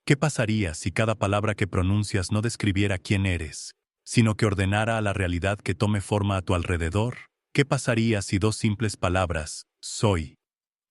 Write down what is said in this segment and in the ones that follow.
¿Qué pasaría si cada palabra que pronuncias no describiera quién eres, sino que ordenara a la realidad que tome forma a tu alrededor? ¿Qué pasaría si dos simples palabras, soy,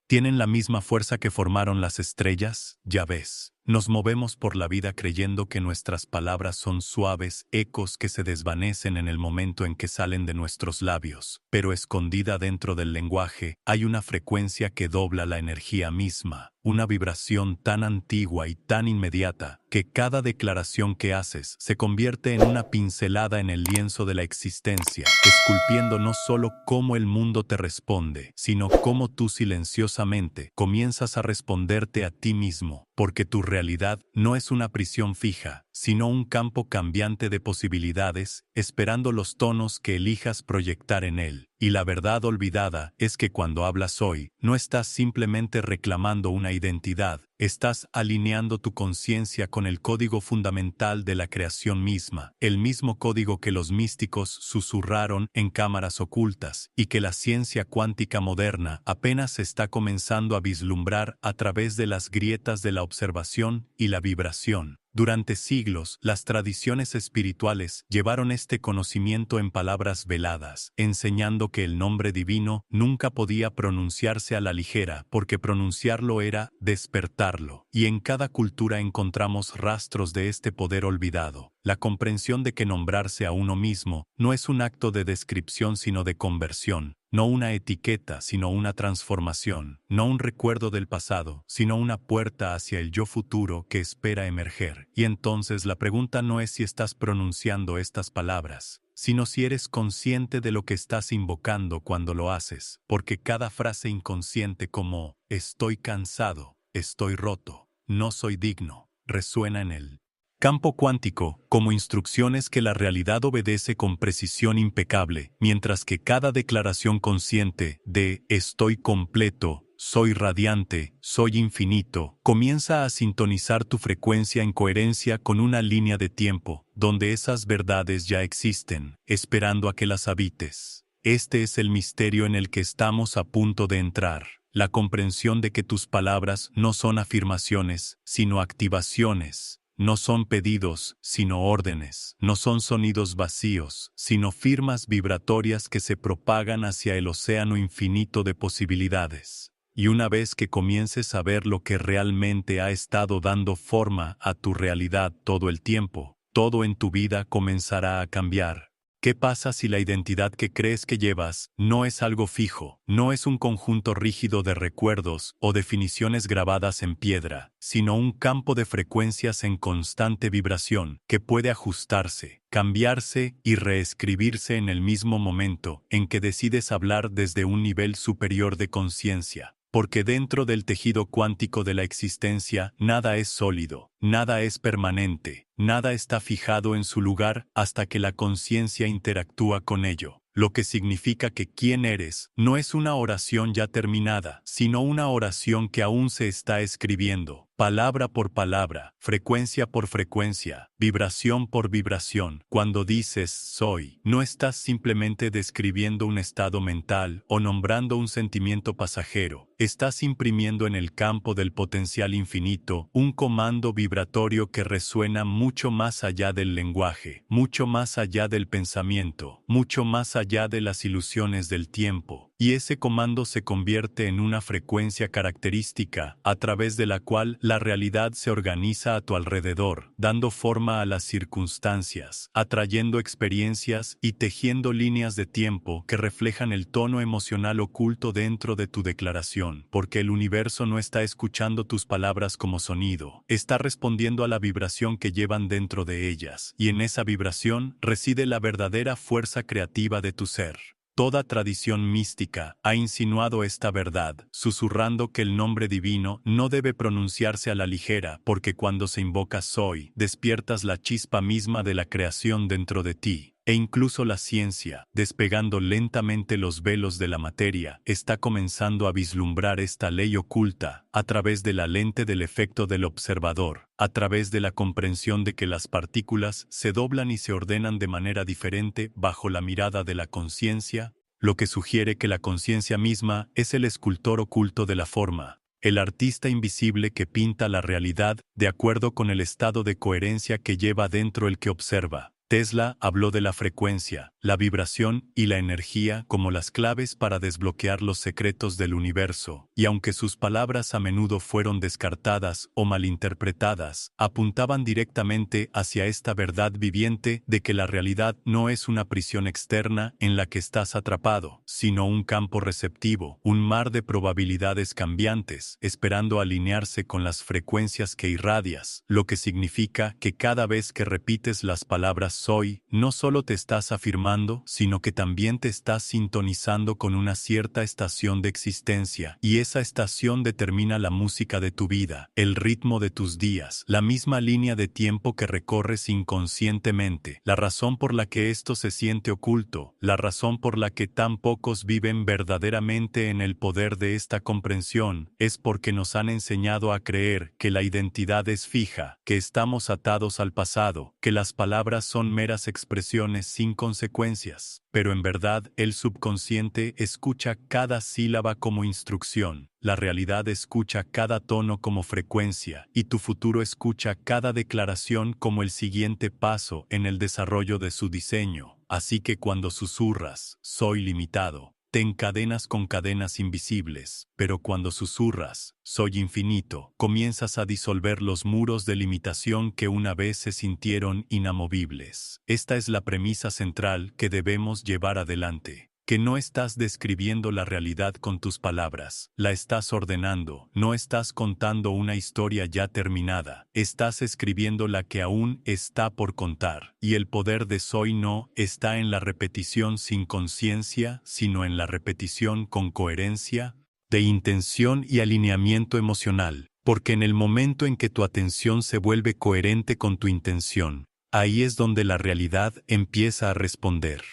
tienen la misma fuerza que formaron las estrellas? Ya ves, nos movemos por la vida creyendo que nuestras palabras son suaves ecos que se desvanecen en el momento en que salen de nuestros labios, pero escondida dentro del lenguaje hay una frecuencia que dobla la energía misma, una vibración tan antigua y tan inmediata que cada declaración que haces se convierte en una pincelada en el lienzo de la existencia, esculpiendo no solo cómo el mundo te responde, sino cómo tú silenciosamente comienzas a responderte a ti mismo, porque tu realidad no es una prisión fija, sino un campo cambiante de posibilidades, esperando los tonos que elijas proyectar en él. Y la verdad olvidada es que cuando hablas hoy, no estás simplemente reclamando una identidad, estás alineando tu conciencia con el código fundamental de la creación misma, el mismo código que los místicos susurraron en cámaras ocultas y que la ciencia cuántica moderna apenas está comenzando a vislumbrar a través de las grietas de la observación y la vibración. Durante siglos, las tradiciones espirituales llevaron este conocimiento en palabras veladas, enseñando que el nombre divino nunca podía pronunciarse a la ligera, porque pronunciarlo era despertarlo. Y en cada cultura encontramos rastros de este poder olvidado. La comprensión de que nombrarse a uno mismo no es un acto de descripción sino de conversión. No una etiqueta, sino una transformación. No un recuerdo del pasado, sino una puerta hacia el yo futuro que espera emerger. Y entonces la pregunta no es si estás pronunciando estas palabras, sino si eres consciente de lo que estás invocando cuando lo haces, porque cada frase inconsciente como «estoy cansado», «estoy roto», «no soy digno», resuena en él. Campo cuántico, como instrucciones que la realidad obedece con precisión impecable, mientras que cada declaración consciente de «estoy completo», «soy radiante», «soy infinito», comienza a sintonizar tu frecuencia en coherencia con una línea de tiempo, donde esas verdades ya existen, esperando a que las habites. Este es el misterio en el que estamos a punto de entrar. La comprensión de que tus palabras no son afirmaciones, sino activaciones. No son pedidos, sino órdenes. No son sonidos vacíos, sino firmas vibratorias que se propagan hacia el océano infinito de posibilidades. Y una vez que comiences a ver lo que realmente ha estado dando forma a tu realidad todo el tiempo, todo en tu vida comenzará a cambiar. ¿Qué pasa si la identidad que crees que llevas no es algo fijo, no es un conjunto rígido de recuerdos o definiciones grabadas en piedra, sino un campo de frecuencias en constante vibración que puede ajustarse, cambiarse y reescribirse en el mismo momento en que decides hablar desde un nivel superior de conciencia? Porque dentro del tejido cuántico de la existencia nada es sólido, nada es permanente, nada está fijado en su lugar hasta que la conciencia interactúa con ello. Lo que significa que quién eres no es una oración ya terminada, sino una oración que aún se está escribiendo, palabra por palabra, frecuencia por frecuencia, vibración por vibración. Cuando dices soy, no estás simplemente describiendo un estado mental o nombrando un sentimiento pasajero, estás imprimiendo en el campo del potencial infinito un comando vibratorio que resuena mucho más allá del lenguaje, mucho más allá del pensamiento, mucho más allá de las ilusiones del tiempo, y ese comando se convierte en una frecuencia característica a través de la cual la realidad se organiza a tu alrededor, dando forma a las circunstancias, atrayendo experiencias y tejiendo líneas de tiempo que reflejan el tono emocional oculto dentro de tu declaración, porque el universo no está escuchando tus palabras como sonido, está respondiendo a la vibración que llevan dentro de ellas, y en esa vibración reside la verdadera fuerza creativa de tu ser. Toda tradición mística ha insinuado esta verdad, susurrando que el nombre divino no debe pronunciarse a la ligera, porque cuando se invoca soy, despiertas la chispa misma de la creación dentro de ti. E incluso la ciencia, despegando lentamente los velos de la materia, está comenzando a vislumbrar esta ley oculta a través de la lente del efecto del observador, a través de la comprensión de que las partículas se doblan y se ordenan de manera diferente bajo la mirada de la conciencia, lo que sugiere que la conciencia misma es el escultor oculto de la forma. el artista invisible que pinta la realidad de acuerdo con el estado de coherencia que lleva dentro el que observa. Tesla habló de la frecuencia, la vibración y la energía como las claves para desbloquear los secretos del universo, y aunque sus palabras a menudo fueron descartadas o malinterpretadas, apuntaban directamente hacia esta verdad viviente de que la realidad no es una prisión externa en la que estás atrapado, sino un campo receptivo, un mar de probabilidades cambiantes, esperando alinearse con las frecuencias que irradias, lo que significa que cada vez que repites las palabras soy, no solo te estás afirmando, sino que también te estás sintonizando con una cierta estación de existencia, y esa estación determina la música de tu vida, el ritmo de tus días, la misma línea de tiempo que recorres inconscientemente, la razón por la que esto se siente oculto, la razón por la que tan pocos viven verdaderamente en el poder de esta comprensión, es porque nos han enseñado a creer que la identidad es fija, que estamos atados al pasado, que las palabras son meras expresiones sin consecuencias, pero en verdad el subconsciente escucha cada sílaba como instrucción, la realidad escucha cada tono como frecuencia, y tu futuro escucha cada declaración como el siguiente paso en el desarrollo de su diseño. Así que cuando susurras, soy limitado, te encadenas con cadenas invisibles, pero cuando susurras, soy infinito, comienzas a disolver los muros de limitación que una vez se sintieron inamovibles. Esta es la premisa central que debemos llevar adelante. Que no estás describiendo la realidad con tus palabras, la estás ordenando, no estás contando una historia ya terminada, estás escribiendo la que aún está por contar, y el poder de soy no está en la repetición sin conciencia, sino en la repetición con coherencia, de intención y alineamiento emocional, porque en el momento en que tu atención se vuelve coherente con tu intención, ahí es donde la realidad empieza a responder.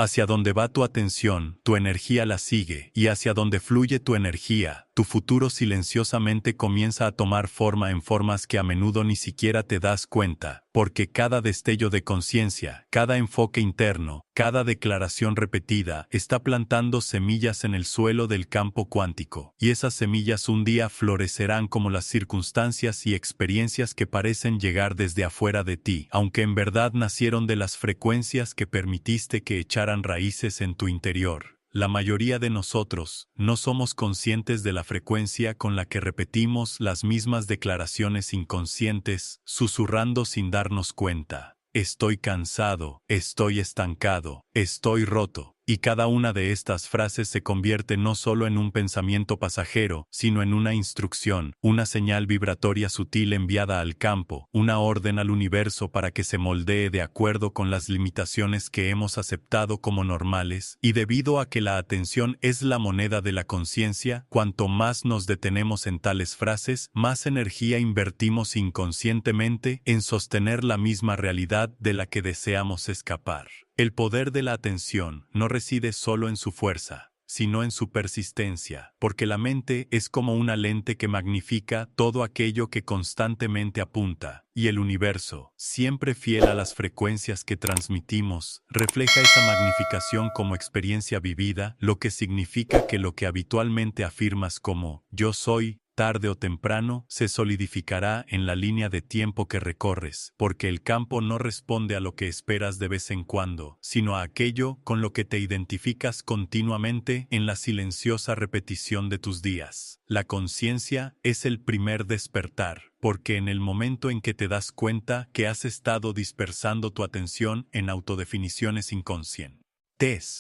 Hacia donde va tu atención, tu energía la sigue, y hacia donde fluye tu energía, tu futuro silenciosamente comienza a tomar forma en formas que a menudo ni siquiera te das cuenta, porque cada destello de conciencia, cada enfoque interno, cada declaración repetida está plantando semillas en el suelo del campo cuántico, y esas semillas un día florecerán como las circunstancias y experiencias que parecen llegar desde afuera de ti, aunque en verdad nacieron de las frecuencias que permitiste que echaran raíces en tu interior. La mayoría de nosotros no somos conscientes de la frecuencia con la que repetimos las mismas declaraciones inconscientes, susurrando sin darnos cuenta. Estoy cansado, estoy estancado, estoy roto. Y cada una de estas frases se convierte no solo en un pensamiento pasajero, sino en una instrucción, una señal vibratoria sutil enviada al campo, una orden al universo para que se moldee de acuerdo con las limitaciones que hemos aceptado como normales, y debido a que la atención es la moneda de la conciencia, cuanto más nos detenemos en tales frases, más energía invertimos inconscientemente en sostener la misma realidad de la que deseamos escapar. El poder de la atención no reside solo en su fuerza, sino en su persistencia, porque la mente es como una lente que magnifica todo aquello que constantemente apunta, y el universo, siempre fiel a las frecuencias que transmitimos, refleja esa magnificación como experiencia vivida, lo que significa que lo que habitualmente afirmas como yo soy, tarde o temprano, se solidificará en la línea de tiempo que recorres, porque el campo no responde a lo que esperas de vez en cuando, sino a aquello con lo que te identificas continuamente en la silenciosa repetición de tus días. La conciencia es el primer despertar, porque en el momento en que te das cuenta que has estado dispersando tu atención en autodefiniciones inconscientes,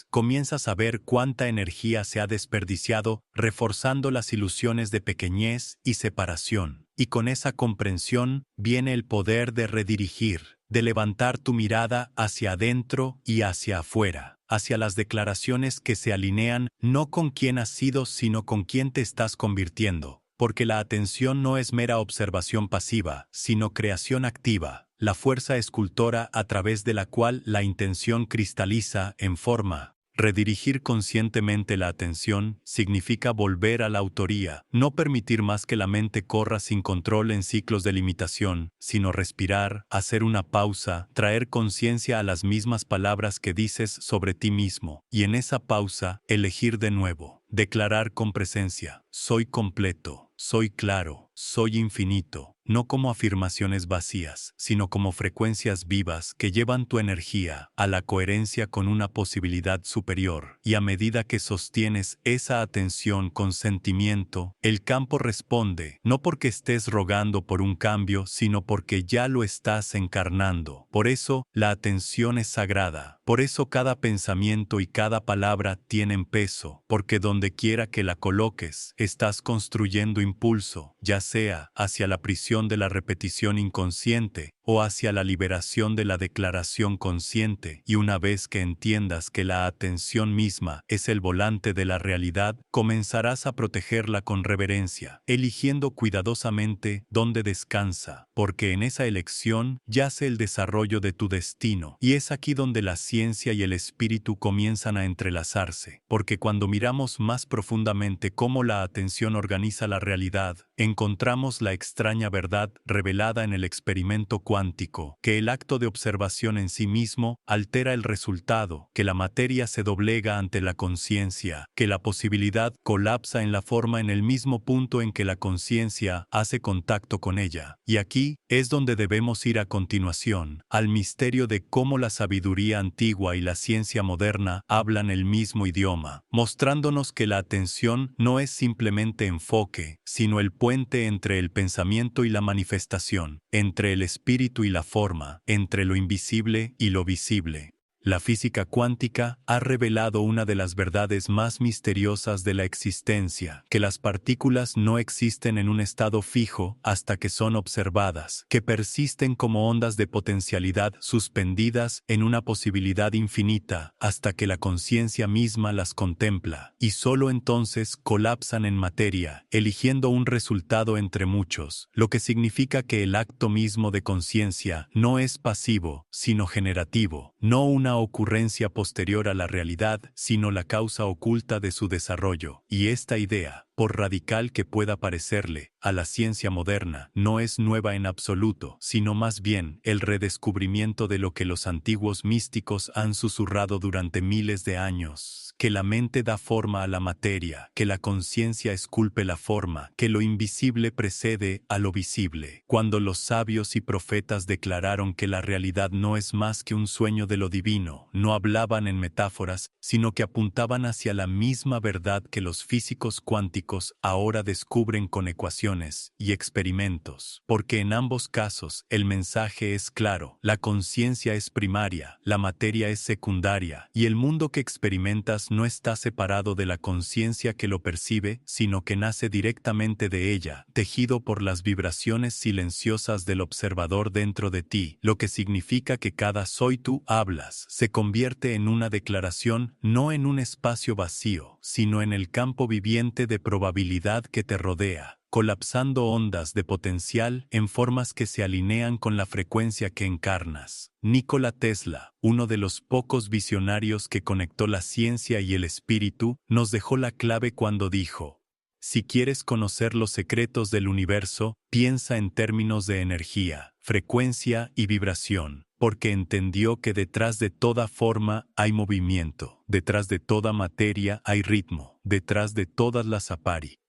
comienzas a ver cuánta energía se ha desperdiciado reforzando las ilusiones de pequeñez y separación, y con esa comprensión viene el poder de redirigir, de levantar tu mirada hacia adentro y hacia afuera, hacia las declaraciones que se alinean no con quién has sido sino con quién te estás convirtiendo, porque la atención no es mera observación pasiva, sino creación activa. La fuerza escultora a través de la cual la intención cristaliza en forma. Redirigir conscientemente la atención significa volver a la autoría, no permitir más que la mente corra sin control en ciclos de limitación, sino respirar, hacer una pausa, traer conciencia a las mismas palabras que dices sobre ti mismo, y en esa pausa, elegir de nuevo. Declarar con presencia: soy completo, soy claro, soy infinito, no como afirmaciones vacías, sino como frecuencias vivas que llevan tu energía a la coherencia con una posibilidad superior. Y a medida que sostienes esa atención con sentimiento, el campo responde, no porque estés rogando por un cambio, sino porque ya lo estás encarnando. Por eso, la atención es sagrada. Por eso cada pensamiento y cada palabra tienen peso, porque donde quiera que la coloques, estás construyendo impulso, ya sea hacia la prisión de la repetición inconsciente o hacia la liberación de la declaración consciente. Y una vez que entiendas que la atención misma es el volante de la realidad, comenzarás a protegerla con reverencia, eligiendo cuidadosamente dónde descansa, porque en esa elección yace el desarrollo de tu destino. Y es aquí donde la ciencia y el espíritu comienzan a entrelazarse, porque cuando miramos más profundamente cómo la atención organiza la realidad, encontramos la extraña verdad revelada en el experimento cuántico, que el acto de observación en sí mismo altera el resultado, que la materia se doblega ante la conciencia, que la posibilidad colapsa en la forma en el mismo punto en que la conciencia hace contacto con ella. Y aquí es donde debemos ir a continuación, al misterio de cómo la sabiduría antigua y la ciencia moderna hablan el mismo idioma, mostrándonos que la atención no es simplemente enfoque, sino el puente entre el pensamiento y la manifestación, entre el espíritu y la forma, entre lo invisible y lo visible. La física cuántica ha revelado una de las verdades más misteriosas de la existencia, que las partículas no existen en un estado fijo hasta que son observadas, que persisten como ondas de potencialidad suspendidas en una posibilidad infinita hasta que la conciencia misma las contempla, y solo entonces colapsan en materia, eligiendo un resultado entre muchos, lo que significa que el acto mismo de conciencia no es pasivo, sino generativo, no una ocurrencia posterior a la realidad, sino la causa oculta de su desarrollo. Y esta idea, por radical que pueda parecerle a la ciencia moderna, no es nueva en absoluto, sino más bien el redescubrimiento de lo que los antiguos místicos han susurrado durante miles de años, que la mente da forma a la materia, que la conciencia esculpe la forma, que lo invisible precede a lo visible. Cuando los sabios y profetas declararon que la realidad no es más que un sueño de lo divino, no hablaban en metáforas, sino que apuntaban hacia la misma verdad que los físicos cuánticos ahora descubren con ecuaciones y experimentos, porque en ambos casos el mensaje es claro: la conciencia es primaria, la materia es secundaria, y el mundo que experimentas no está separado de la conciencia que lo percibe, sino que nace directamente de ella, tejido por las vibraciones silenciosas del observador dentro de ti, lo que significa que cada soy tú hablas se convierte en una declaración, no en un espacio vacío, sino en el campo viviente de probabilidad que te rodea, colapsando ondas de potencial en formas que se alinean con la frecuencia que encarnas. Nikola Tesla, uno de los pocos visionarios que conectó la ciencia y el espíritu, nos dejó la clave cuando dijo: si quieres conocer los secretos del universo, piensa en términos de energía, frecuencia y vibración, porque entendió que detrás de toda forma hay movimiento, detrás de toda materia hay ritmo, detrás de todas las apariencias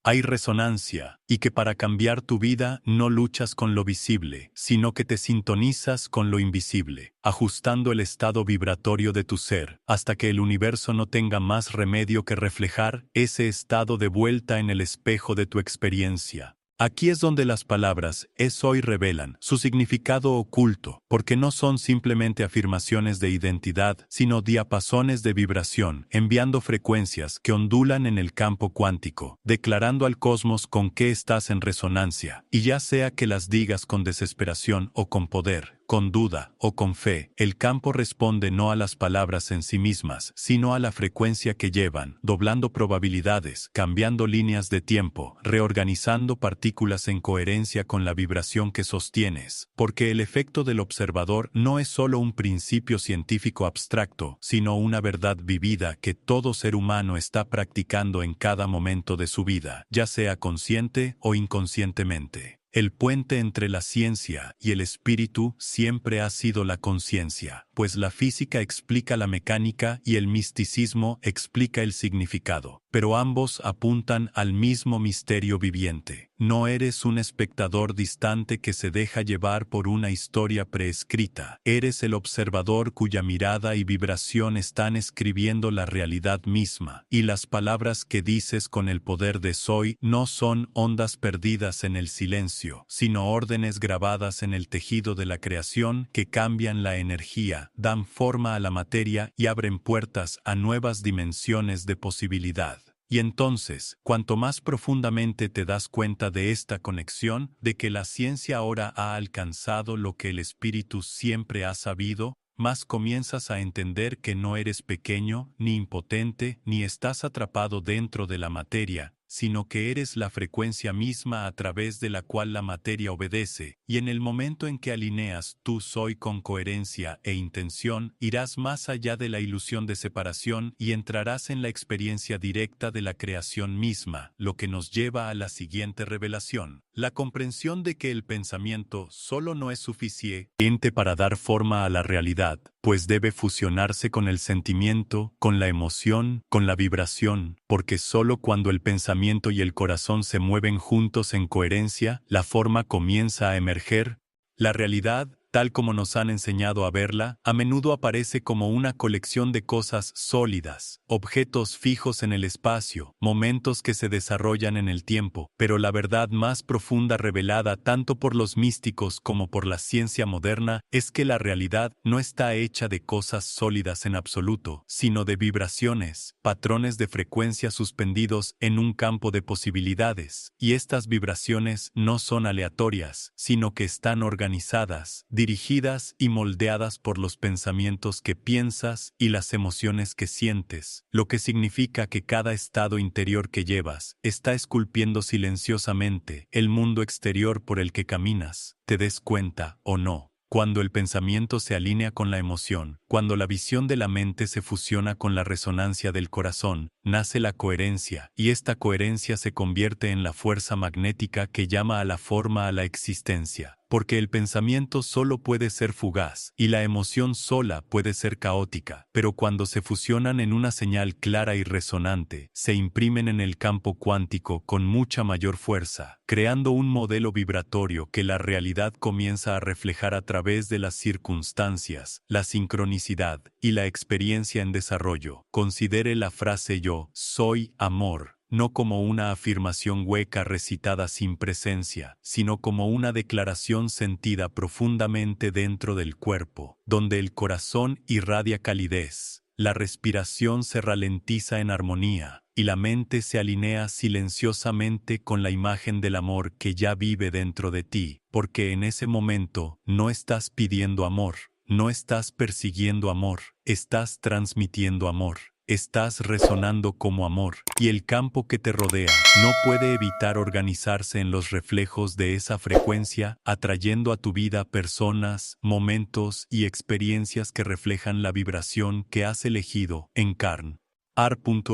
hay resonancia, y que para cambiar tu vida no luchas con lo visible, sino que te sintonizas con lo invisible, ajustando el estado vibratorio de tu ser, hasta que el universo no tenga más remedio que reflejar ese estado de vuelta en el espejo de tu experiencia. Aquí es donde las palabras "es hoy" revelan su significado oculto, porque no son simplemente afirmaciones de identidad, sino diapasones de vibración, enviando frecuencias que ondulan en el campo cuántico, declarando al cosmos con qué estás en resonancia, y ya sea que las digas con desesperación o con poder, con duda o con fe, el campo responde no a las palabras en sí mismas, sino a la frecuencia que llevan, doblando probabilidades, cambiando líneas de tiempo, reorganizando partículas en coherencia con la vibración que sostienes, porque el efecto del observador no es solo un principio científico abstracto, sino una verdad vivida que todo ser humano está practicando en cada momento de su vida, ya sea consciente o inconscientemente. El puente entre la ciencia y el espíritu siempre ha sido la conciencia, pues la física explica la mecánica y el misticismo explica el significado, pero ambos apuntan al mismo misterio viviente. No eres un espectador distante que se deja llevar por una historia preescrita. Eres el observador cuya mirada y vibración están escribiendo la realidad misma, y las palabras que dices con el poder de Soy no son ondas perdidas en el silencio, sino órdenes grabadas en el tejido de la creación que cambian la energía, dan forma a la materia y abren puertas a nuevas dimensiones de posibilidad. Y entonces, cuanto más profundamente te das cuenta de esta conexión, de que la ciencia ahora ha alcanzado lo que el espíritu siempre ha sabido, más comienzas a entender que no eres pequeño, ni impotente, ni estás atrapado dentro de la materia, sino que eres la frecuencia misma a través de la cual la materia obedece, y en el momento en que alineas tu soy con coherencia e intención, irás más allá de la ilusión de separación y entrarás en la experiencia directa de la creación misma, lo que nos lleva a la siguiente revelación: la comprensión de que el pensamiento solo no es suficiente para dar forma a la realidad, pues debe fusionarse con el sentimiento, con la emoción, con la vibración, porque solo cuando el pensamiento y el corazón se mueven juntos en coherencia, la forma comienza a emerger. La realidad, tal como nos han enseñado a verla, a menudo aparece como una colección de cosas sólidas, objetos fijos en el espacio, momentos que se desarrollan en el tiempo, pero la verdad más profunda revelada tanto por los místicos como por la ciencia moderna es que la realidad no está hecha de cosas sólidas en absoluto, sino de vibraciones, patrones de frecuencia suspendidos en un campo de posibilidades, y estas vibraciones no son aleatorias, sino que están organizadas, dirigidas y moldeadas por los pensamientos que piensas y las emociones que sientes, lo que significa que cada estado interior que llevas está esculpiendo silenciosamente el mundo exterior por el que caminas, te des cuenta o no. Cuando el pensamiento se alinea con la emoción, cuando la visión de la mente se fusiona con la resonancia del corazón, nace la coherencia, y esta coherencia se convierte en la fuerza magnética que llama a la forma a la existencia. Porque el pensamiento solo puede ser fugaz, y la emoción sola puede ser caótica, pero cuando se fusionan en una señal clara y resonante, se imprimen en el campo cuántico con mucha mayor fuerza, creando un modelo vibratorio que la realidad comienza a reflejar a través de las circunstancias, la sincronicidad y la experiencia en desarrollo. Considere la frase yo soy amor no como una afirmación hueca recitada sin presencia, sino como una declaración sentida profundamente dentro del cuerpo, donde el corazón irradia calidez, la respiración se ralentiza en armonía, y la mente se alinea silenciosamente con la imagen del amor que ya vive dentro de ti, porque en ese momento no estás pidiendo amor, no estás persiguiendo amor, estás transmitiendo amor. Estás resonando como amor, y el campo que te rodea no puede evitar organizarse en los reflejos de esa frecuencia, atrayendo a tu vida personas, momentos y experiencias que reflejan la vibración que has elegido en carne.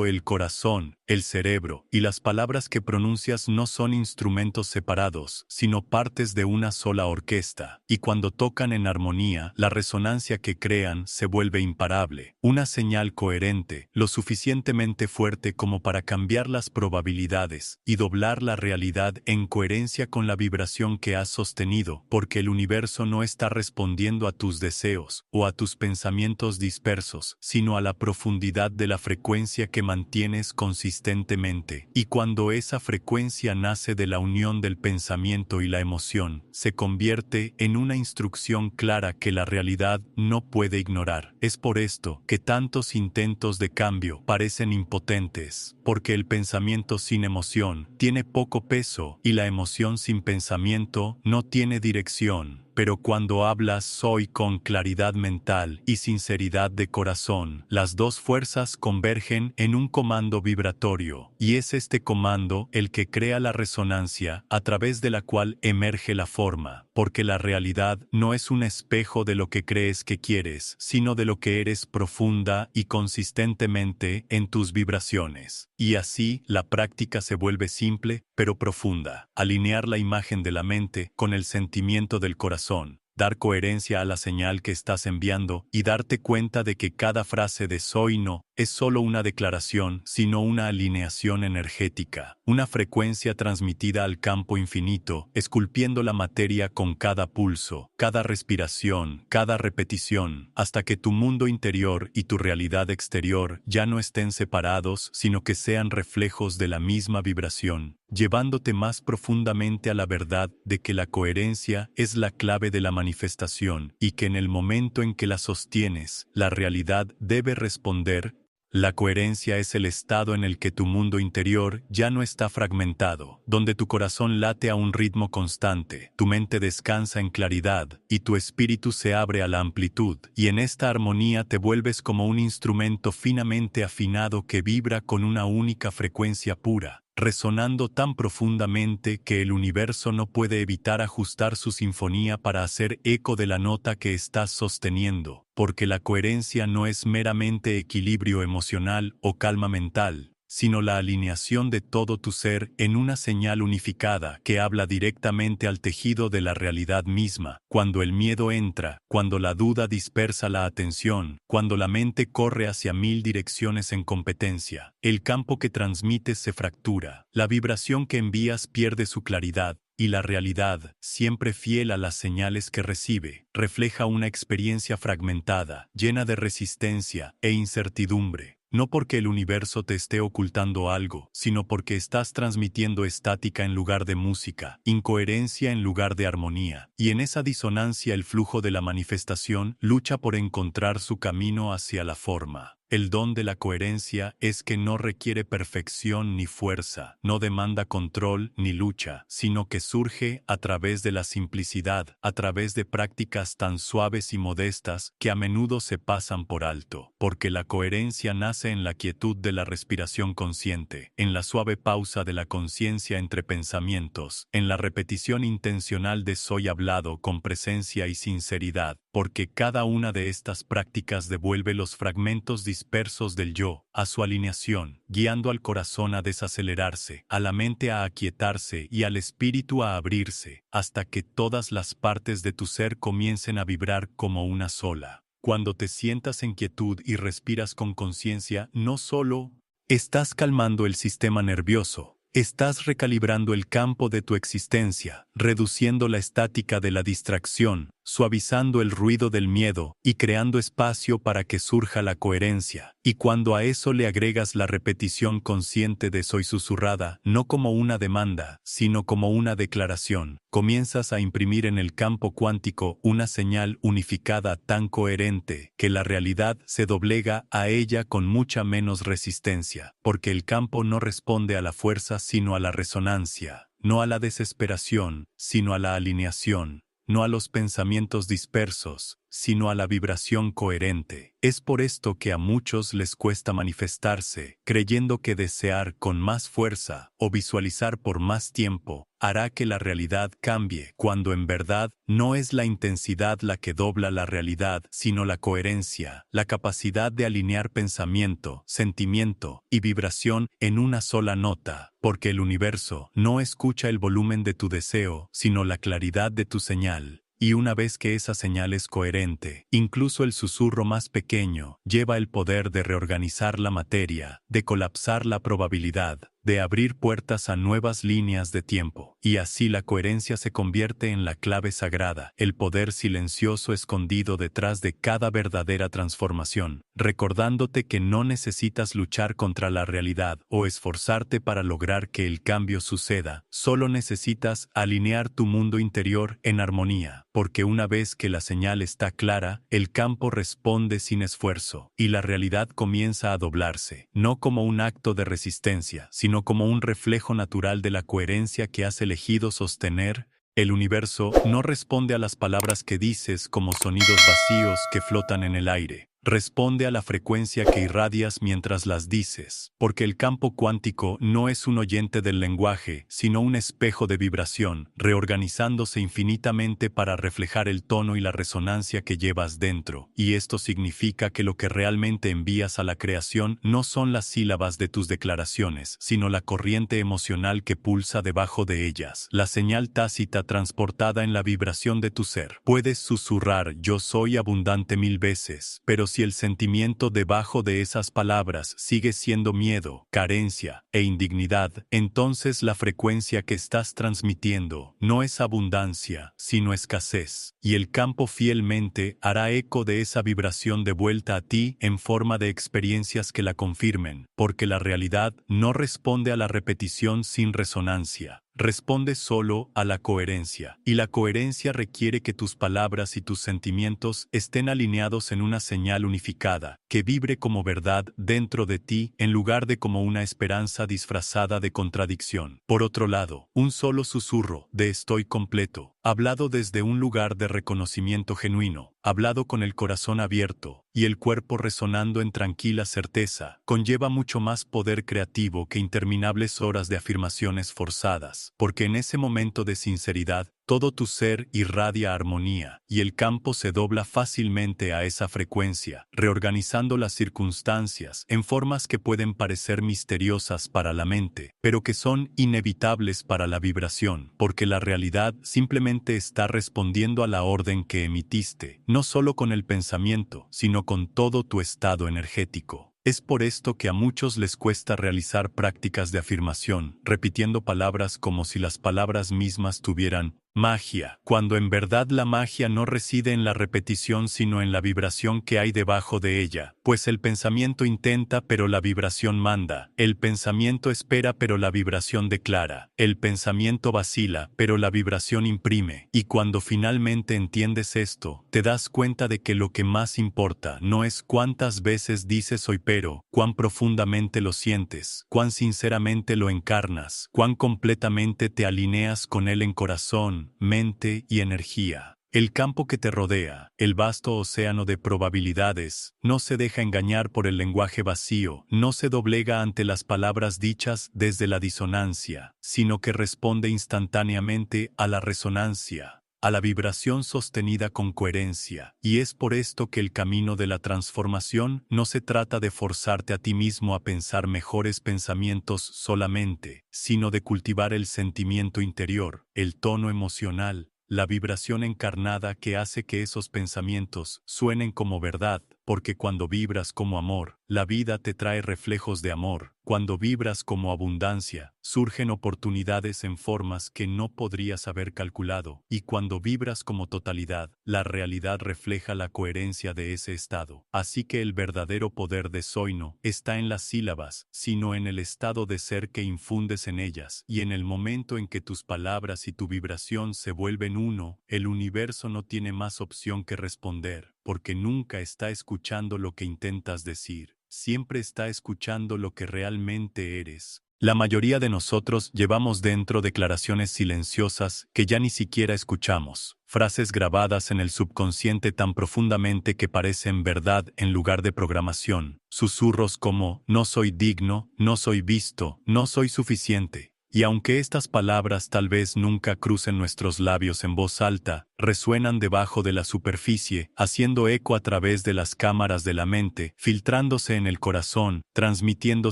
El corazón, el cerebro y las palabras que pronuncias no son instrumentos separados, sino partes de una sola orquesta, y cuando tocan en armonía, la resonancia que crean se vuelve imparable, una señal coherente, lo suficientemente fuerte como para cambiar las probabilidades y doblar la realidad en coherencia con la vibración que has sostenido, porque el universo no está respondiendo a tus deseos o a tus pensamientos dispersos, sino a la profundidad de la frecuencia que mantienes consistentemente, y cuando esa frecuencia nace de la unión del pensamiento y la emoción, se convierte en una instrucción clara que la realidad no puede ignorar. Es por esto que tantos intentos de cambio parecen impotentes, porque el pensamiento sin emoción tiene poco peso y la emoción sin pensamiento no tiene dirección. Pero cuando hablas soy con claridad mental y sinceridad de corazón, las dos fuerzas convergen en un comando vibratorio, y es este comando el que crea la resonancia a través de la cual emerge la forma, porque la realidad no es un espejo de lo que crees que quieres, sino de lo que eres profunda y consistentemente en tus vibraciones. Y así, la práctica se vuelve simple, pero profunda. Alinear la imagen de la mente con el sentimiento del corazón. Dar coherencia a la señal que estás enviando y darte cuenta de que cada frase de soy no es solo una declaración, sino una alineación energética, una frecuencia transmitida al campo infinito, esculpiendo la materia con cada pulso, cada respiración, cada repetición, hasta que tu mundo interior y tu realidad exterior ya no estén separados, sino que sean reflejos de la misma vibración, llevándote más profundamente a la verdad de que la coherencia es la clave de la manifestación y que en el momento en que la sostienes, la realidad debe responder. La coherencia es el estado en el que tu mundo interior ya no está fragmentado, donde tu corazón late a un ritmo constante, tu mente descansa en claridad y tu espíritu se abre a la amplitud, y en esta armonía te vuelves como un instrumento finamente afinado que vibra con una única frecuencia pura, resonando tan profundamente que el universo no puede evitar ajustar su sinfonía para hacer eco de la nota que estás sosteniendo, porque la coherencia no es meramente equilibrio emocional o calma mental, sino la alineación de todo tu ser en una señal unificada que habla directamente al tejido de la realidad misma. Cuando el miedo entra, cuando la duda dispersa la atención, cuando la mente corre hacia mil direcciones en competencia, el campo que transmites se fractura, la vibración que envías pierde su claridad, y la realidad, siempre fiel a las señales que recibe, refleja una experiencia fragmentada, llena de resistencia e incertidumbre. No porque el universo te esté ocultando algo, sino porque estás transmitiendo estática en lugar de música, incoherencia en lugar de armonía, y en esa disonancia el flujo de la manifestación lucha por encontrar su camino hacia la forma. El don de la coherencia es que no requiere perfección ni fuerza, no demanda control ni lucha, sino que surge a través de la simplicidad, a través de prácticas tan suaves y modestas que a menudo se pasan por alto, porque la coherencia nace en la quietud de la respiración consciente, en la suave pausa de la conciencia entre pensamientos, en la repetición intencional de soy hablado con presencia y sinceridad, porque cada una de estas prácticas devuelve los fragmentos dispersos del yo a su alineación, guiando al corazón a desacelerarse, a la mente a aquietarse y al espíritu a abrirse, hasta que todas las partes de tu ser comiencen a vibrar como una sola. Cuando te sientas en quietud y respiras con conciencia, no solo estás calmando el sistema nervioso, estás recalibrando el campo de tu existencia, reduciendo la estática de la distracción, suavizando el ruido del miedo y creando espacio para que surja la coherencia. Y cuando a eso le agregas la repetición consciente de soy susurrada, no como una demanda, sino como una declaración, comienzas a imprimir en el campo cuántico una señal unificada tan coherente que la realidad se doblega a ella con mucha menos resistencia, porque el campo no responde a la fuerza sino a la resonancia, no a la desesperación, sino a la alineación, no a los pensamientos dispersos, sino a la vibración coherente. Es por esto que a muchos les cuesta manifestarse, creyendo que desear con más fuerza o visualizar por más tiempo hará que la realidad cambie, cuando en verdad no es la intensidad la que dobla la realidad, sino la coherencia, la capacidad de alinear pensamiento, sentimiento y vibración en una sola nota, porque el universo no escucha el volumen de tu deseo, sino la claridad de tu señal. Y una vez que esa señal es coherente, incluso el susurro más pequeño lleva el poder de reorganizar la materia, de colapsar la probabilidad, de abrir puertas a nuevas líneas de tiempo. Y así la coherencia se convierte en la clave sagrada, el poder silencioso escondido detrás de cada verdadera transformación, recordándote que no necesitas luchar contra la realidad o esforzarte para lograr que el cambio suceda, solo necesitas alinear tu mundo interior en armonía, porque una vez que la señal está clara, el campo responde sin esfuerzo, y la realidad comienza a doblarse, no como un acto de resistencia, sino como un reflejo natural de la coherencia que has elegido sostener. El universo no responde a las palabras que dices como sonidos vacíos que flotan en el aire. Responde a la frecuencia que irradias mientras las dices, porque el campo cuántico no es un oyente del lenguaje, sino un espejo de vibración, reorganizándose infinitamente para reflejar el tono y la resonancia que llevas dentro, y esto significa que lo que realmente envías a la creación no son las sílabas de tus declaraciones, sino la corriente emocional que pulsa debajo de ellas, la señal tácita transportada en la vibración de tu ser. Puedes susurrar "yo soy abundante" 1000 veces, pero si el sentimiento debajo de esas palabras sigue siendo miedo, carencia e indignidad, entonces la frecuencia que estás transmitiendo no es abundancia, sino escasez, y el campo fielmente hará eco de esa vibración de vuelta a ti en forma de experiencias que la confirmen, porque la realidad no responde a la repetición sin resonancia. Responde solo a la coherencia, y la coherencia requiere que tus palabras y tus sentimientos estén alineados en una señal unificada, que vibre como verdad dentro de ti en lugar de como una esperanza disfrazada de contradicción. Por otro lado, un solo susurro de "estoy completo", hablado desde un lugar de reconocimiento genuino, hablado con el corazón abierto y el cuerpo resonando en tranquila certeza, conlleva mucho más poder creativo que interminables horas de afirmaciones forzadas, porque en ese momento de sinceridad, todo tu ser irradia armonía, y el campo se dobla fácilmente a esa frecuencia, reorganizando las circunstancias en formas que pueden parecer misteriosas para la mente, pero que son inevitables para la vibración, porque la realidad simplemente está respondiendo a la orden que emitiste, no solo con el pensamiento, sino con todo tu estado energético. Es por esto que a muchos les cuesta realizar prácticas de afirmación, repitiendo palabras como si las palabras mismas tuvieran magia, cuando en verdad la magia no reside en la repetición sino en la vibración que hay debajo de ella, pues el pensamiento intenta pero la vibración manda, el pensamiento espera pero la vibración declara, el pensamiento vacila pero la vibración imprime, y cuando finalmente entiendes esto, te das cuenta de que lo que más importa no es cuántas veces dices "hoy", pero cuán profundamente lo sientes, cuán sinceramente lo encarnas, cuán completamente te alineas con él en corazón, mente y energía. El campo que te rodea, el vasto océano de probabilidades, no se deja engañar por el lenguaje vacío, no se doblega ante las palabras dichas desde la disonancia, sino que responde instantáneamente a la resonancia, a la vibración sostenida con coherencia, y es por esto que el camino de la transformación no se trata de forzarte a ti mismo a pensar mejores pensamientos solamente, sino de cultivar el sentimiento interior, el tono emocional, la vibración encarnada que hace que esos pensamientos suenen como verdad, porque cuando vibras como amor, la vida te trae reflejos de amor. Cuando vibras como abundancia, surgen oportunidades en formas que no podrías haber calculado, y cuando vibras como totalidad, la realidad refleja la coherencia de ese estado. Así que el verdadero poder de Soy no está en las sílabas, sino en el estado de ser que infundes en ellas, y en el momento en que tus palabras y tu vibración se vuelven uno, el universo no tiene más opción que responder, porque nunca está escuchando lo que intentas decir. Siempre está escuchando lo que realmente eres. La mayoría de nosotros llevamos dentro declaraciones silenciosas que ya ni siquiera escuchamos, frases grabadas en el subconsciente tan profundamente que parecen verdad en lugar de programación, susurros como "no soy digno", "no soy visto", "no soy suficiente". Y aunque estas palabras tal vez nunca crucen nuestros labios en voz alta, resuenan debajo de la superficie, haciendo eco a través de las cámaras de la mente, filtrándose en el corazón, transmitiendo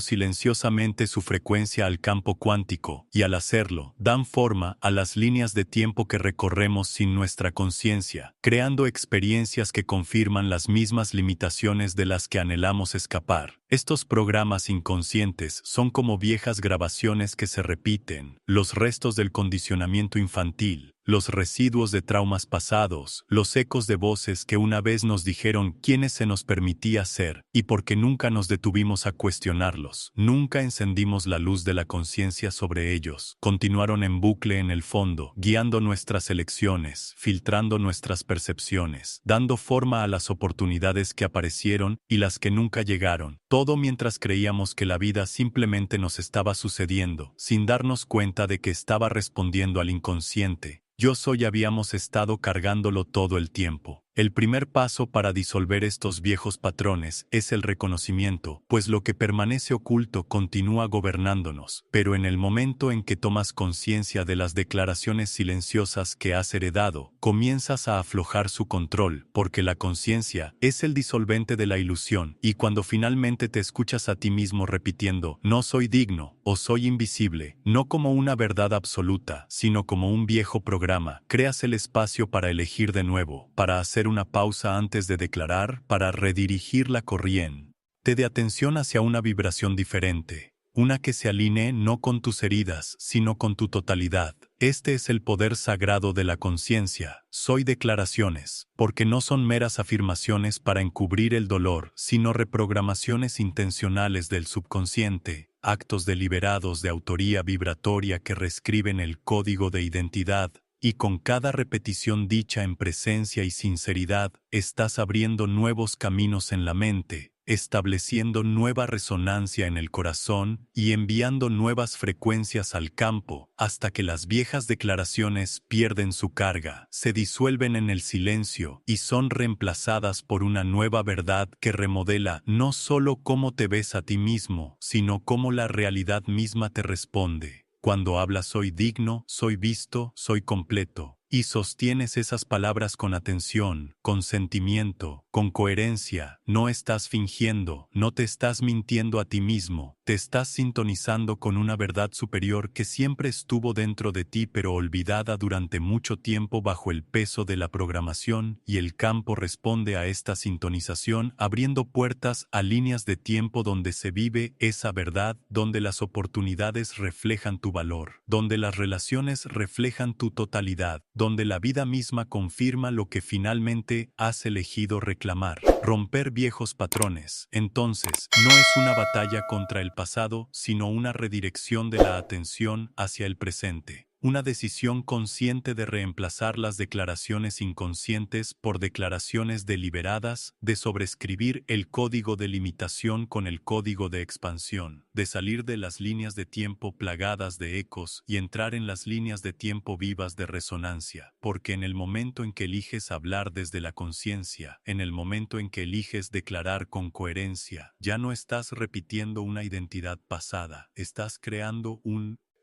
silenciosamente su frecuencia al campo cuántico, y al hacerlo, dan forma a las líneas de tiempo que recorremos sin nuestra conciencia, creando experiencias que confirman las mismas limitaciones de las que anhelamos escapar. Estos programas inconscientes son como viejas grabaciones que se repiten, los restos del condicionamiento infantil, los residuos de traumas pasados, los ecos de voces que una vez nos dijeron quiénes se nos permitía ser, y porque nunca nos detuvimos a cuestionarlos, nunca encendimos la luz de la conciencia sobre ellos, continuaron en bucle en el fondo, guiando nuestras elecciones, filtrando nuestras percepciones, dando forma a las oportunidades que aparecieron y las que nunca llegaron, todo mientras creíamos que la vida simplemente nos estaba sucediendo, sin darnos cuenta de que estaba respondiendo al inconsciente. Yo soy habíamos estado cargándolo todo el tiempo. El primer paso para disolver estos viejos patrones es el reconocimiento, pues lo que permanece oculto continúa gobernándonos, pero en el momento en que tomas conciencia de las declaraciones silenciosas que has heredado, comienzas a aflojar su control, porque la conciencia es el disolvente de la ilusión, y cuando finalmente te escuchas a ti mismo repitiendo, no soy digno, o soy invisible, no como una verdad absoluta, sino como un viejo programa, creas el espacio para elegir de nuevo, para hacer una pausa antes de declarar, para redirigir la corriente de atención hacia una vibración diferente, una que se alinee no con tus heridas, sino con tu totalidad. Este es el poder sagrado de la conciencia. Soy declaraciones, porque no son meras afirmaciones para encubrir el dolor, sino reprogramaciones intencionales del subconsciente, actos deliberados de autoría vibratoria que reescriben el código de identidad. Y con cada repetición dicha en presencia y sinceridad, estás abriendo nuevos caminos en la mente, estableciendo nueva resonancia en el corazón y enviando nuevas frecuencias al campo, hasta que las viejas declaraciones pierden su carga, se disuelven en el silencio y son reemplazadas por una nueva verdad que remodela no solo cómo te ves a ti mismo, sino cómo la realidad misma te responde. Cuando hablas soy digno, soy visto, soy completo, y sostienes esas palabras con atención, con sentimiento, con coherencia, no estás fingiendo, no te estás mintiendo a ti mismo, te estás sintonizando con una verdad superior que siempre estuvo dentro de ti pero olvidada durante mucho tiempo bajo el peso de la programación, y el campo responde a esta sintonización abriendo puertas a líneas de tiempo donde se vive esa verdad, donde las oportunidades reflejan tu valor, donde las relaciones reflejan tu totalidad, donde la vida misma confirma lo que finalmente has elegido reclamar. Romper viejos patrones, entonces, no es una batalla contra el pasado, sino una redirección de la atención hacia el presente. Una decisión consciente de reemplazar las declaraciones inconscientes por declaraciones deliberadas, de sobreescribir el código de limitación con el código de expansión, de salir de las líneas de tiempo plagadas de ecos y entrar en las líneas de tiempo vivas de resonancia, porque en el momento en que eliges hablar desde la conciencia, en el momento en que eliges declarar con coherencia, ya no estás repitiendo una identidad pasada, estás creando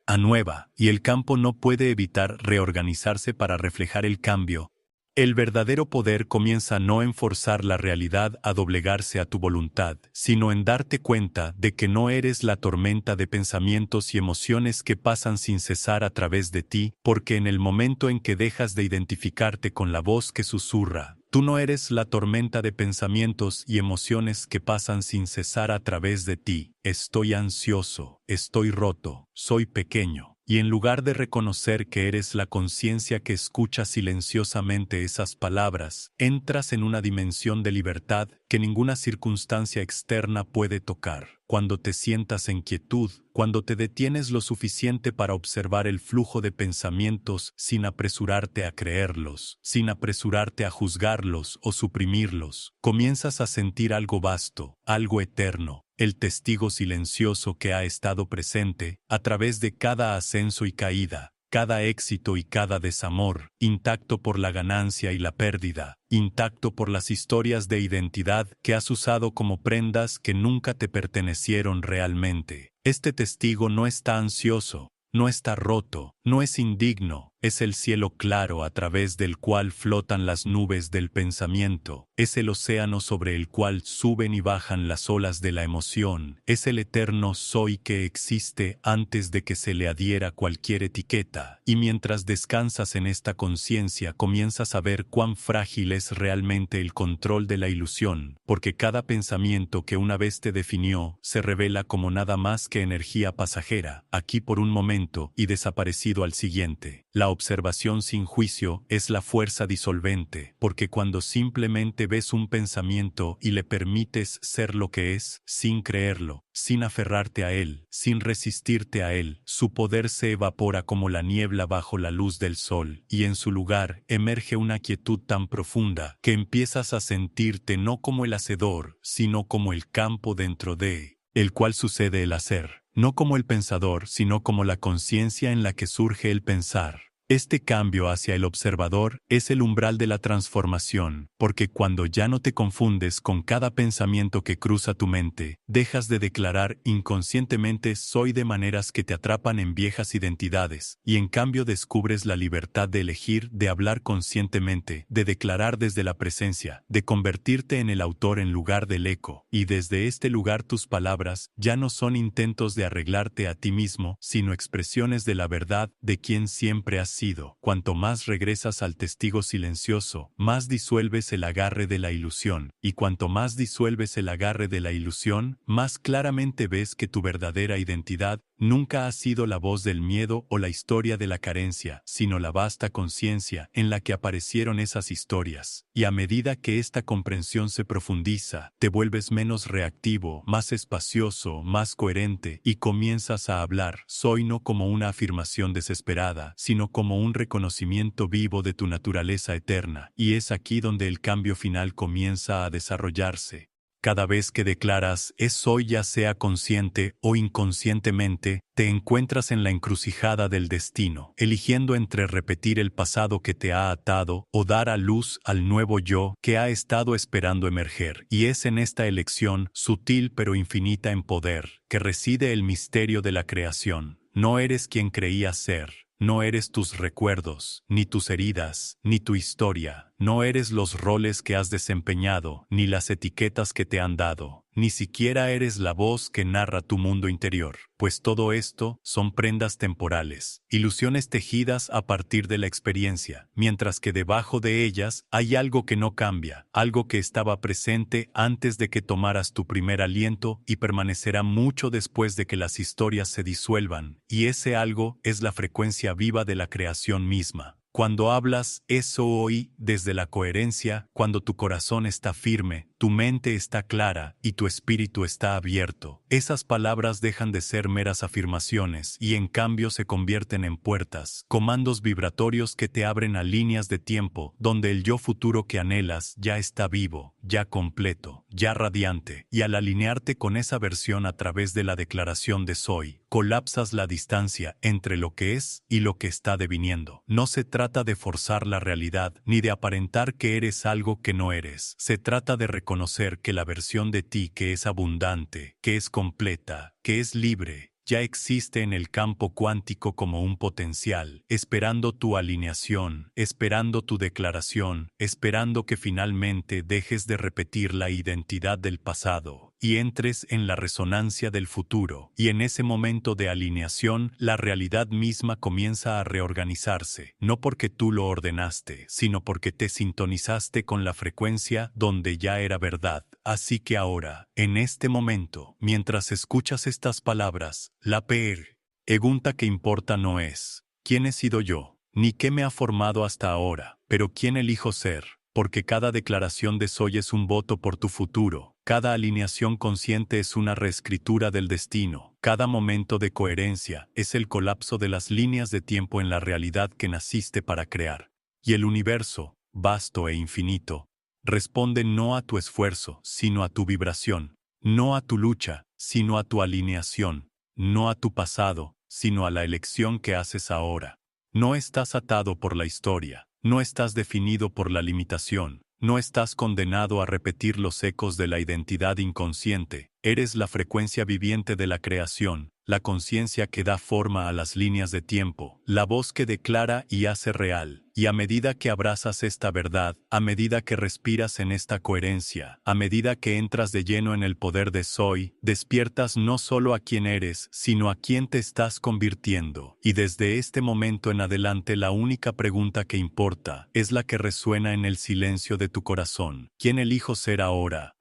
a nueva, y el campo no puede evitar reorganizarse para reflejar el cambio. El verdadero poder comienza no en forzar la realidad a doblegarse a tu voluntad, sino en darte cuenta de que no eres la tormenta de pensamientos y emociones que pasan sin cesar a través de ti, porque en el momento en que dejas de identificarte con la voz que susurra, tú no eres la tormenta de pensamientos y emociones que pasan sin cesar a través de ti. Estoy ansioso, estoy roto, soy pequeño. Y en lugar de reconocer que eres la conciencia que escucha silenciosamente esas palabras, entras en una dimensión de libertad que ninguna circunstancia externa puede tocar. Cuando te sientas en quietud, cuando te detienes lo suficiente para observar el flujo de pensamientos sin apresurarte a creerlos, sin apresurarte a juzgarlos o suprimirlos, comienzas a sentir algo vasto, algo eterno. El testigo silencioso que ha estado presente a través de cada ascenso y caída, cada éxito y cada desamor, intacto por la ganancia y la pérdida, intacto por las historias de identidad que has usado como prendas que nunca te pertenecieron realmente. Este testigo no está ansioso, no está roto, no es indigno, es el cielo claro a través del cual flotan las nubes del pensamiento, es el océano sobre el cual suben y bajan las olas de la emoción, es el eterno soy que existe antes de que se le adhiera cualquier etiqueta, y mientras descansas en esta conciencia comienzas a ver cuán frágil es realmente el control de la ilusión, porque cada pensamiento que una vez te definió se revela como nada más que energía pasajera, aquí por un momento y desaparecido al siguiente. La observación sin juicio es la fuerza disolvente, porque cuando simplemente ves un pensamiento y le permites ser lo que es, sin creerlo, sin aferrarte a él, sin resistirte a él, su poder se evapora como la niebla bajo la luz del sol, y en su lugar emerge una quietud tan profunda que empiezas a sentirte no como el hacedor, sino como el campo dentro de el cual sucede el hacer, no como el pensador, sino como la conciencia en la que surge el pensar. Este cambio hacia el observador es el umbral de la transformación, porque cuando ya no te confundes con cada pensamiento que cruza tu mente, dejas de declarar inconscientemente soy de maneras que te atrapan en viejas identidades, y en cambio descubres la libertad de elegir, de hablar conscientemente, de declarar desde la presencia, de convertirte en el autor en lugar del eco, y desde este lugar tus palabras ya no son intentos de arreglarte a ti mismo, sino expresiones de la verdad de quien siempre has sido. Cuanto más regresas al testigo silencioso, más disuelves el agarre de la ilusión, y cuanto más disuelves el agarre de la ilusión, más claramente ves que tu verdadera identidad nunca ha sido la voz del miedo o la historia de la carencia, sino la vasta conciencia en la que aparecieron esas historias. Y a medida que esta comprensión se profundiza, te vuelves menos reactivo, más espacioso, más coherente, y comienzas a hablar, soy no como una afirmación desesperada, sino como un reconocimiento vivo de tu naturaleza eterna, y es aquí donde el cambio final comienza a desarrollarse. Cada vez que declaras es soy, ya sea consciente o inconscientemente, te encuentras en la encrucijada del destino, eligiendo entre repetir el pasado que te ha atado o dar a luz al nuevo yo que ha estado esperando emerger. Y es en esta elección, sutil pero infinita en poder, que reside el misterio de la creación. No eres quien creías ser. No eres tus recuerdos, ni tus heridas, ni tu historia. No eres los roles que has desempeñado, ni las etiquetas que te han dado. Ni siquiera eres la voz que narra tu mundo interior, pues todo esto son prendas temporales, ilusiones tejidas a partir de la experiencia, mientras que debajo de ellas hay algo que no cambia, algo que estaba presente antes de que tomaras tu primer aliento y permanecerá mucho después de que las historias se disuelvan, y ese algo es la frecuencia viva de la creación misma. Cuando hablas, eso hoy, desde la coherencia, cuando tu corazón está firme, tu mente está clara y tu espíritu está abierto, esas palabras dejan de ser meras afirmaciones y en cambio se convierten en puertas, comandos vibratorios que te abren a líneas de tiempo donde el yo futuro que anhelas ya está vivo, ya completo, ya radiante, y al alinearte con esa versión a través de la declaración de soy, colapsas la distancia entre lo que es y lo que está deviniendo. No se trata de forzar la realidad, ni de aparentar que eres algo que no eres. Se trata de reconocer que la versión de ti que es abundante, que es completa, que es libre, ya existe en el campo cuántico como un potencial, esperando tu alineación, esperando tu declaración, esperando que finalmente dejes de repetir la identidad del pasado y entres en la resonancia del futuro. Y en ese momento de alineación, la realidad misma comienza a reorganizarse, no porque tú lo ordenaste, sino porque te sintonizaste con la frecuencia donde ya era verdad. Así que ahora, en este momento, mientras escuchas estas palabras, la pregunta que importa no es ¿quién he sido yo? Ni qué me ha formado hasta ahora, pero quién elijo ser, porque cada declaración de soy es un voto por tu futuro, cada alineación consciente es una reescritura del destino, cada momento de coherencia es el colapso de las líneas de tiempo en la realidad que naciste para crear. Y el universo, vasto e infinito, responde no a tu esfuerzo, sino a tu vibración, no a tu lucha, sino a tu alineación, no a tu pasado, sino a la elección que haces ahora. No estás atado por la historia, no estás definido por la limitación, no estás condenado a repetir los ecos de la identidad inconsciente, eres la frecuencia viviente de la creación, la conciencia que da forma a las líneas de tiempo, la voz que declara y hace real. Y a medida que abrazas esta verdad, a medida que respiras en esta coherencia, a medida que entras de lleno en el poder de soy, despiertas no solo a quién eres, sino a quién te estás convirtiendo. Y desde este momento en adelante la única pregunta que importa es la que resuena en el silencio de tu corazón. ¿Quién elijo ser ahora?